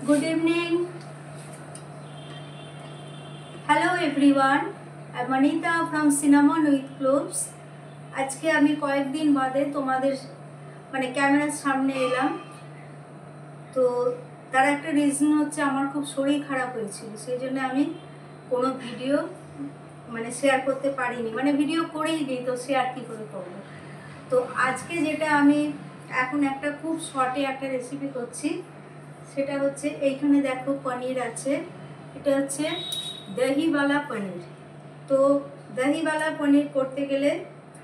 Good evening. Hello everyone. I'm Anita from Cinnamon with Cloves. আজকে আমি কয়েকদিন বাদে তোমাদের ক্যামেরার সামনে এলাম। তো তার একটা রিজন হচ্ছে আমার খুব শরীর খারাপ হয়েছিল, সেই জন্য আমি কোনো ভিডিও শেয়ার করতে পারিনি, ভিডিও করেই দিই, তো শেয়ার কী করে করবো। তো আজকে যেটা আমি এখন একটা খুব শর্টে একটা রেসিপি করছি, সেটা হচ্ছে এইখানে দেখো পনির আছে, এটা হচ্ছে দহিওয়ালা পনির। তো দহিওয়ালা পনির করতে গেলে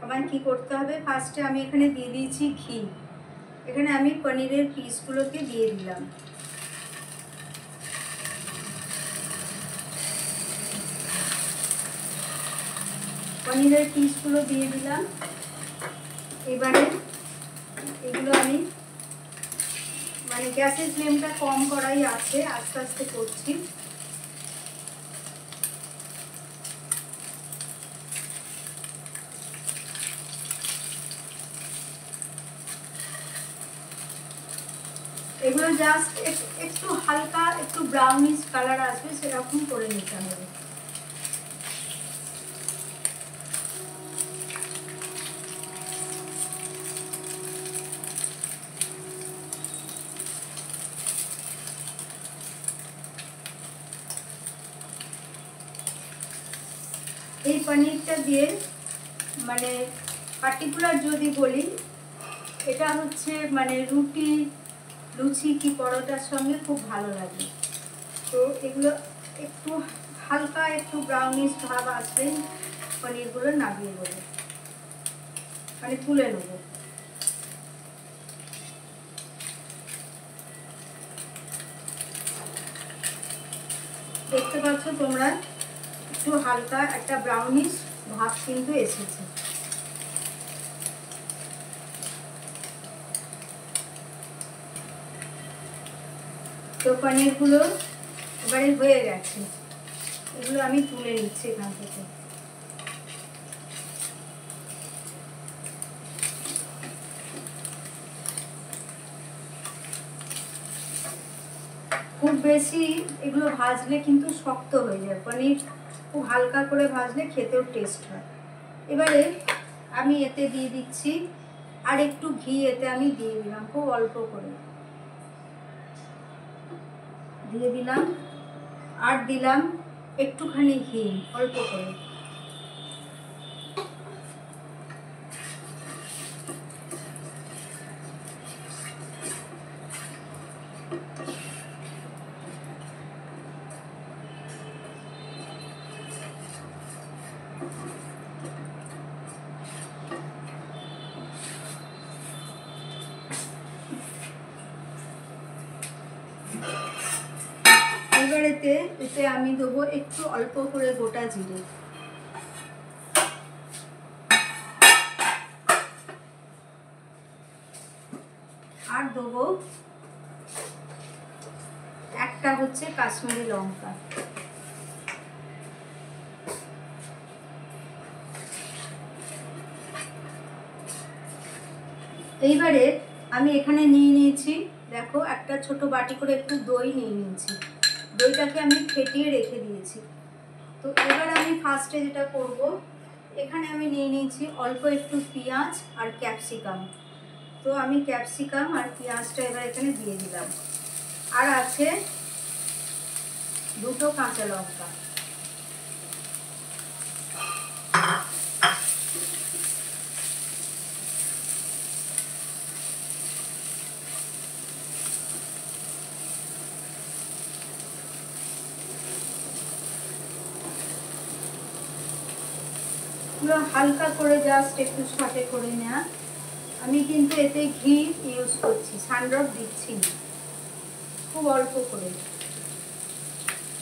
আমার কি করতে হবে, ফার্স্টে আমি এখানে দিয়ে দিয়েছি ঘি। এখানে আমি পনিরের পিসগুলোকে দিয়ে দিলাম। পনিরের পিসগুলো দিয়ে দিলাম। এবারে এগুলো আমি গ্যাসের ফ্লেমটা কম করাই আছে, আস্তে আস্তে করছি। এগুলো জাস্ট একটু হালকা একটু ব্রাউনিশ কালার আসবে সেরকম করে নিতে হবে। এই পনিরটা দিয়ে পার্টিকুলার যদি বলি, এটা হচ্ছে রুটি, লুচি কি পরোটার সঙ্গে খুব ভালো লাগে। তো এগুলো একটু হালকা একটু ব্রাউনিশ ভাব আসলে পনিরগুলো নামিয়ে দেবো, তুলে নেবো। দেখতে পাচ্ছ তোমরা, একটু হালকা একটা ব্রাউনিশ ভাব কিন্তু এসেছে। তো পনিরগুলো এবারে হয়ে গেছে, এগুলো আমি তুলে নিচ্ছি এখান থেকে। খুব বেশি এগুলো ভাজলে কিন্তু শক্ত হয়ে যায়, পনির খুব হালকা করে ভাজলে খেতেও টেস্ট হয়। এবারে আমি এতে দিয়ে দিচ্ছি আর একটু ঘি, এতে আমি দিয়ে দিলাম খুব অল্প করে দিয়ে দিলাম, আর দিলাম একটুখানি ঘি অল্প করে। এবার এতে আমি দেবো একটু অল্প করে গোটা জিরে, আর দেবো একটা হচ্ছে কাশ্মীরি লঙ্কা। এইবারে আমি এখানে নিয়ে নিয়েছি, দেখো একটা ছোট বাটি করে একটু দই নিয়ে নিয়েছি, দইটাকে আমি ফেটিয়ে রেখে দিয়েছি। তো এবার আমি ফার্স্টে যেটা করব, এখানে আমি নিয়ে নিয়েছি অল্প একটু পেঁয়াজ আর ক্যাপসিকাম। তো আমি ক্যাপসিকাম আর পেঁয়াজটা এবার এখানে দিয়ে দিলাম, আর আছে দুটো কাঁচা লঙ্কা। পুরো হালকা করে জাস্ট একটু সাথে করে নেওয়া। আমি কিন্তু এতে ঘি ইউজ করছি, সানড্রপ দিচ্ছি না, খুব অল্প করে,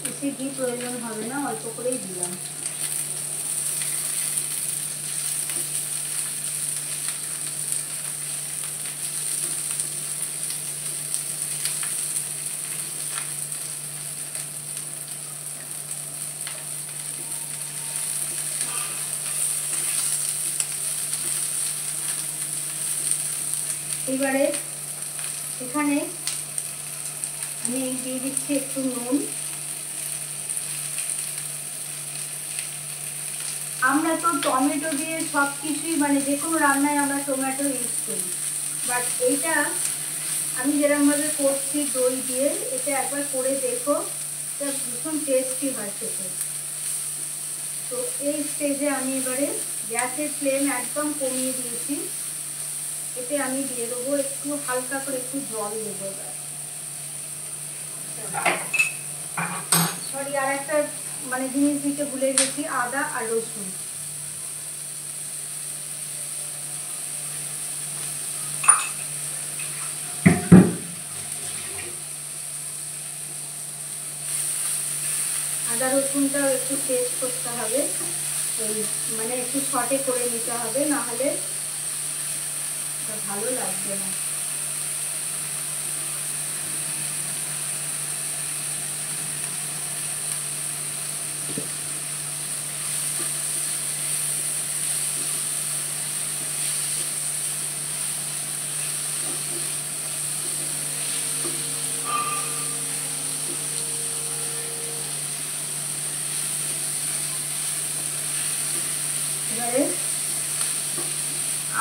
বেশি ঘি প্রয়োজন হবে না, অল্প করেই দিলাম। এবারে এখানে আমি দিয়ে দিচ্ছি একটু নুন। আমরা তো টমেটো দিয়ে সব কিছুই মানে যে কোনো রান্নায় আমরা টমেটো ইউজ করি, বাট এইটা আমি যেরকমভাবে করছি দই দিয়ে, এটা একবার করে দেখো, এটা ভীষণ টেস্টি হয় খেতে। তো এই স্টেজে আমি এবারে গ্যাসের ফ্লেম একদম কমিয়ে দিয়েছি। এতে আমি দিয়ে দেবো একটু হালকা করে একটু জল দেবো। সরি, আর একটা মানে জিনিস দিতে ভুলে গেছি, আদা আর রসুন। আদা রসুনটাও একটু পেস্ট করতে হবে, ওই মানে একটু শর্টে করে নিতে হবে, নাহলে ভালো লাগবে না। এবারে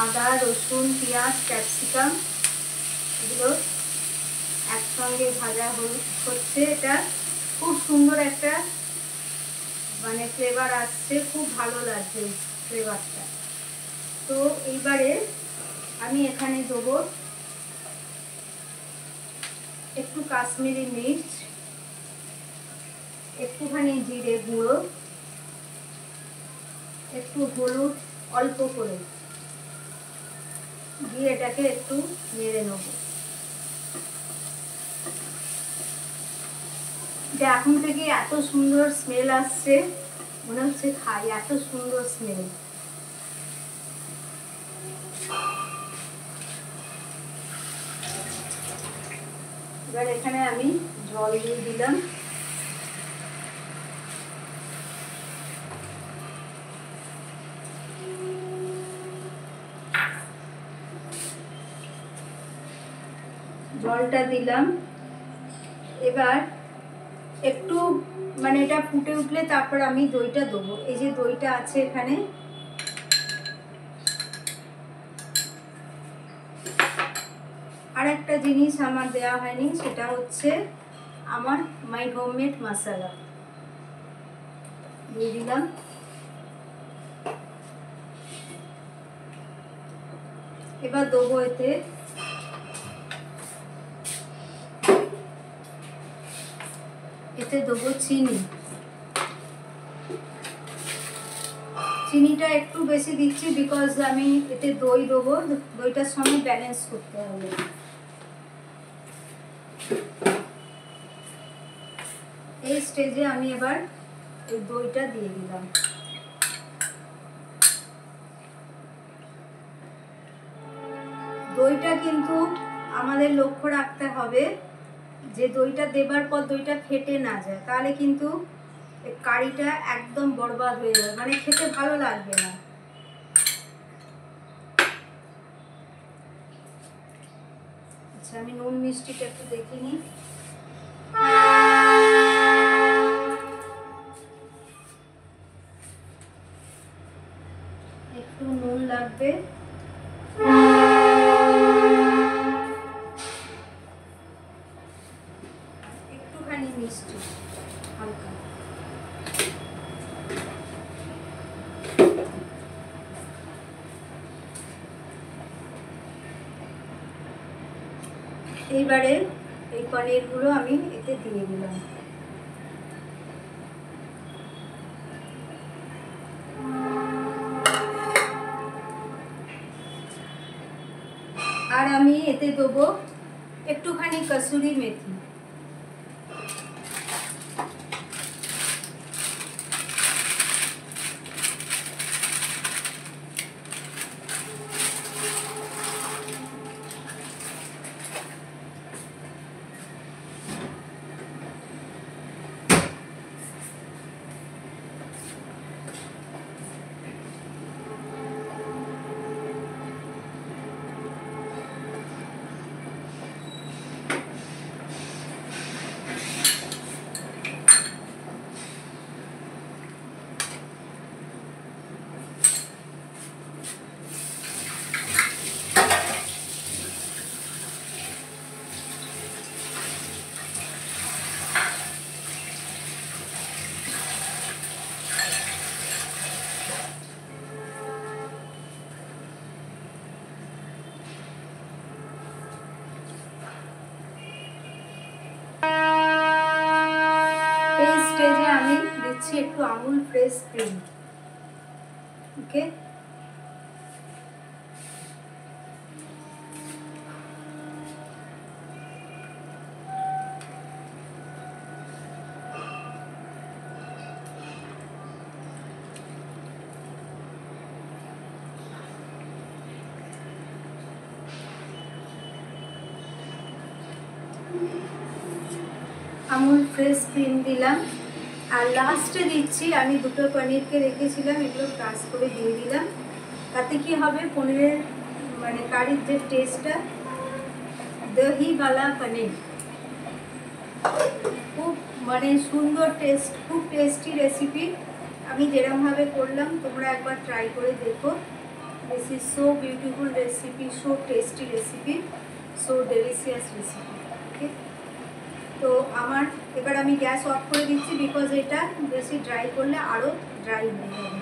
আদা রসুন পেঁয়াজ ক্যাপসিকাম এগুলো একসঙ্গে ভাজা হচ্ছে। এটা খুব সুন্দর একটা মানে ফ্লেভার আসছে, খুব ভালো লাগছে ফ্লেভারটা। তো এইবারে আমি এখানে দেবো একটু কাশ্মীরি মির্চ, একটুখানি জিরে গুঁড়ো, একটু হলুদ অল্প করে দিয়ে এটাকে একটু নেড়ে নেব। এটা এখন থেকে এত সুন্দর স্মেল আসছে, মনে হচ্ছে খাই, এত সুন্দর স্মেল। এবার এখানে আমি জল দিয়ে দিলাম। জলটা দিলাম। এবার একটু মানে এটা ফুটে উঠলে তারপর আমি দইটা দেবো। এই যে দইটা আছে এখানে, আর একটা জিনিস আমার দেওয়া হয়নি, সেটা হচ্ছে আমার মাই হোমমেড মশলা দিয়ে দিলাম। এবার দেবো এতে দেবো চিনি। চিনিটা একটু বেশি দিচ্ছি বিকজ আমি এতে দই দেবো, দইটার সঙ্গে ব্যালেন্স করতে হবে। এই স্টেজে আমি এবার এই দইটা দিয়ে দিলাম। দইটা কিন্তু আমাদের লক্ষ্য রাখতে হবে যে দইটা দেবার পর দইটা ফেটে না যায়, তাহলে কিন্তু কারিটা একদম বরবাদ হয়ে যাবে, মানে খেতে ভালো লাগবে না। আচ্ছা, আমি নুন মিষ্টিটা একটু দেখে নিই। একটু নুন লাগবে, একটুখানি মিষ্টি হালকা। এইবারে এই পনিরগুলো আমি এতে দিয়ে দিলাম। আর আমি এতে দেবো একটুখানি কসুরি মেথি। দিচ্ছি একটু আমুল ফ্রেশ ক্রিম। ওকে, আমুল ফ্রেশ ক্রিম দিলাম। আর লাস্টে দিচ্ছি, আমি দুটো পনিরকে রেখেছিলাম, এগুলো ক্রাশ করে দিয়ে দিলাম। তাতে কি হবে, পনিরের মানে কারির যে টেস্টটা, দহিওয়ালা পনির, খুব মানে সুন্দর টেস্ট, খুব টেস্টি রেসিপি। আমি যেরকমভাবে করলাম তোমরা একবার ট্রাই করে দেখো। This is so beautiful recipe, so tasty recipe, so delicious recipe. Okay, তো আমার এবার আমি গ্যাস অফ করে দিচ্ছি, বিকজ এটা বেশি ড্রাই করলে আরও ড্রাই হয়ে যাবে।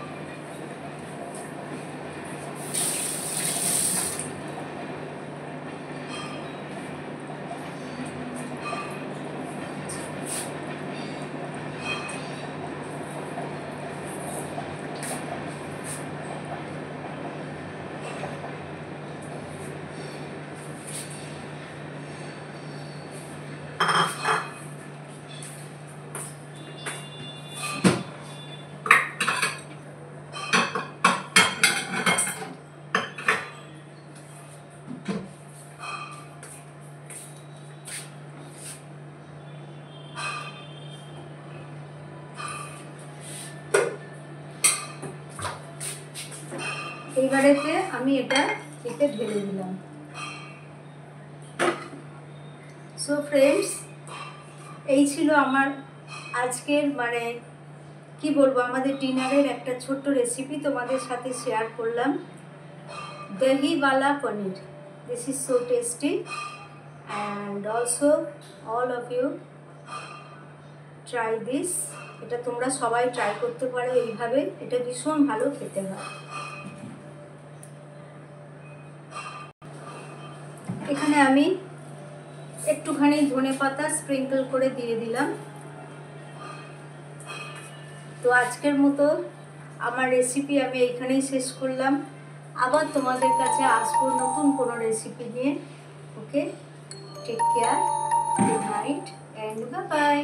এইবারেতে আমি এটা এতে ঢেলে দিলাম। সো ফ্রেন্ডস, এই ছিল আমার আজকের মানে কি বলবো, আমাদের ডিনারের একটা ছোট্ট রেসিপি তোমাদের সাথে শেয়ার করলাম। দহিওয়ালা paneer, this is so tasty, and also all of you try this. এটা তোমরা সবাই ট্রাই করতে পারো এইভাবে, এটা ভীষণ ভালো খেতে হয়। এখানে আমি একটুখানি ধনেপাতা স্প্রিঙ্কল করে দিয়ে দিলাম। তো আজকের মতো আমার রেসিপি আমি এইখানেই শেষ করলাম। আবার তোমাদের কাছে আসবো নতুন কোনো রেসিপি নিয়ে। Okay, take care, good night and bye by.